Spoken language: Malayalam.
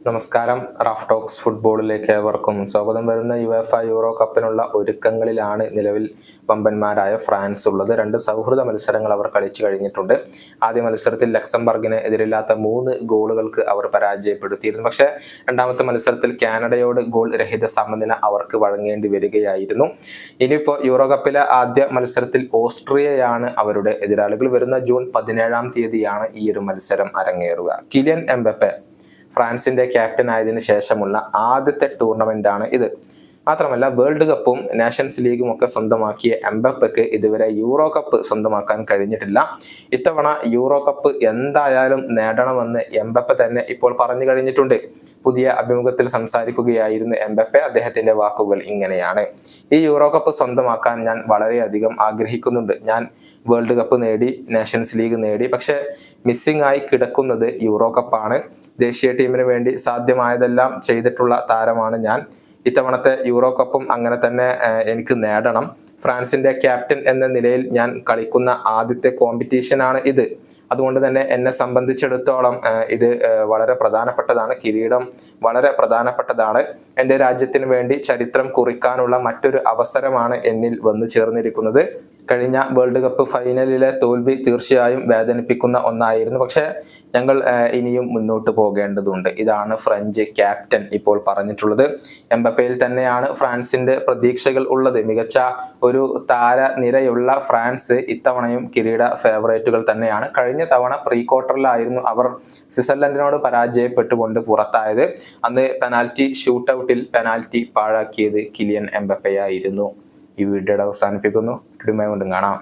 നമസ്കാരം. റാഫ് ടോക്സ് ഫുട്ബോളിലേക്ക് ഏവർക്കും സ്വാഗതം. വരുന്ന യുവേഫ യൂറോ കപ്പിനുള്ള ഒരുക്കങ്ങളിലാണ് നിലവിൽ വമ്പന്മാരായ ഫ്രാൻസ് ഉള്ളത്. 2 സൗഹൃദ മത്സരങ്ങൾ അവർ കളിച്ചു കഴിഞ്ഞിട്ടുണ്ട്. ആദ്യ മത്സരത്തിൽ ലക്സംബർഗിന് എതിരില്ലാത്ത 3 ഗോളുകൾക്ക് അവർ പരാജയപ്പെടുത്തിയിരുന്നു. പക്ഷേ രണ്ടാമത്തെ മത്സരത്തിൽ കാനഡയോട് ഗോൾ രഹിത സമനില അവർക്ക് വഴങ്ങേണ്ടി വരികയായിരുന്നു. ഇനിയിപ്പോൾ യൂറോ കപ്പിലെ ആദ്യ മത്സരത്തിൽ ഓസ്ട്രിയയാണ് അവരുടെ എതിരാളികൾ. വരുന്ന ജൂൺ 17-ാം തീയതിയാണ് ഈ ഒരു മത്സരം അരങ്ങേറുക. കിലിയൻ എംബപ്പെ ഫ്രാൻസിന്റെ ക്യാപ്റ്റൻ ആയതിനു ശേഷമുള്ള ആദ്യത്തെ ടൂർണമെന്റാണ് ഇത്. മാത്രമല്ല വേൾഡ് കപ്പും നാഷൻസ് ലീഗും ഒക്കെ സ്വന്തമാക്കിയ എംബപ്പയ്ക്ക് ഇതുവരെ യൂറോ കപ്പ് സ്വന്തമാക്കാൻ കഴിഞ്ഞിട്ടില്ല. ഇത്തവണ യൂറോ കപ്പ് എന്തായാലും നേടണമെന്ന് എംബപ്പെ തന്നെ ഇപ്പോൾ പറഞ്ഞു കഴിഞ്ഞിട്ടുണ്ട്. പുതിയ അഭിമുഖത്തിൽ സംസാരിക്കുകയായിരുന്നു എംബപ്പെ. അദ്ദേഹത്തിന്റെ വാക്കുകൾ ഇങ്ങനെയാണ്: ഈ യൂറോ കപ്പ് സ്വന്തമാക്കാൻ ഞാൻ വളരെയധികം ആഗ്രഹിക്കുന്നുണ്ട്. ഞാൻ വേൾഡ് കപ്പ് നേടി, നാഷൻസ് ലീഗ് നേടി, പക്ഷെ മിസ്സിംഗ് ആയി കിടക്കുന്നത് യൂറോ കപ്പാണ്. ദേശീയ ടീമിന് വേണ്ടി സാധ്യമായതെല്ലാം ചെയ്തിട്ടുള്ള താരമാണ് ഞാൻ. ഇത്തവണത്തെ യൂറോ കപ്പും അങ്ങനെ തന്നെ എനിക്ക് നേടണം. ഫ്രാൻസിന്റെ ക്യാപ്റ്റൻ എന്ന നിലയിൽ ഞാൻ കളിക്കുന്ന ആദ്യത്തെ കോമ്പറ്റീഷനാണ് ഇത്. അതുകൊണ്ട് തന്നെ എന്നെ സംബന്ധിച്ചിടത്തോളം ഇത് വളരെ പ്രധാനപ്പെട്ടതാണ്. കിരീടം വളരെ പ്രധാനപ്പെട്ടതാണ്. എൻ്റെ രാജ്യത്തിന് വേണ്ടി ചരിത്രം കുറിക്കാനുള്ള മറ്റൊരു അവസരമാണ് എന്നിൽ വന്നു ചേർന്നിരിക്കുന്നത്. കഴിഞ്ഞ വേൾഡ് കപ്പ് ഫൈനലിലെ തോൽവി തീർച്ചയായും വേദനിപ്പിക്കുന്ന ഒന്നായിരുന്നു. പക്ഷെ ഞങ്ങൾ ഇനിയും മുന്നോട്ട് പോകേണ്ടതുണ്ട്. ഇതാണ് ഫ്രഞ്ച് ക്യാപ്റ്റൻ ഇപ്പോൾ പറഞ്ഞിട്ടുള്ളത്. എംബപ്പയിൽ തന്നെയാണ് ഫ്രാൻസിന്റെ പ്രതീക്ഷകൾ ഉള്ളത്. മികച്ച ഒരു താരനിരയുള്ള ഫ്രാൻസ് ഇത്തവണയും കിരീട ഫേവറേറ്റുകൾ തന്നെയാണ്. കഴിഞ്ഞ തവണ പ്രീ ക്വാർട്ടറിലായിരുന്നു അവർ സ്വിറ്റ്സർലൻഡിനോട് പരാജയപ്പെട്ടുകൊണ്ട് പുറത്തായത്. അന്ന് പെനാൽറ്റി ഷൂട്ടൌട്ടിൽ പെനാൽറ്റി പാഴാക്കിയത് കിലിയൻ എംബപ്പയായിരുന്നു. ഈ വീഡിയോയുടെ അവസാനിപ്പിക്കുന്നു. വീണ്ടും കാണാം.